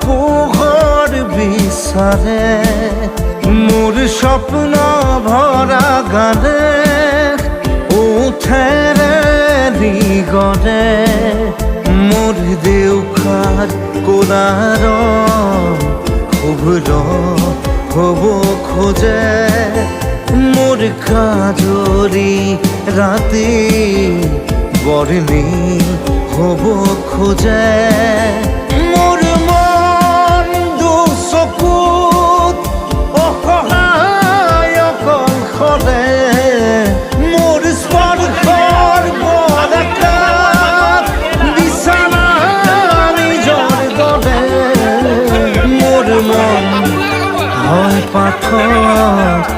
পোহৰ বিচাৰে মোৰ স্বপ্ন ভৰা গানে উঠেৰে গৰে মোৰ দেউখাৰ কোলাৰ শুভ্ৰ হ'ব খোজে মোৰ কাজৰি ৰাতি বৰ্ণি হ'ব খোজে মোৰ মন দুচকুত অসহায় অকলশৰে মোৰ স্পৰ্শৰ বৰকাত বিছানা নিজৰ দৰে মোৰ মন হয় পাথৰ।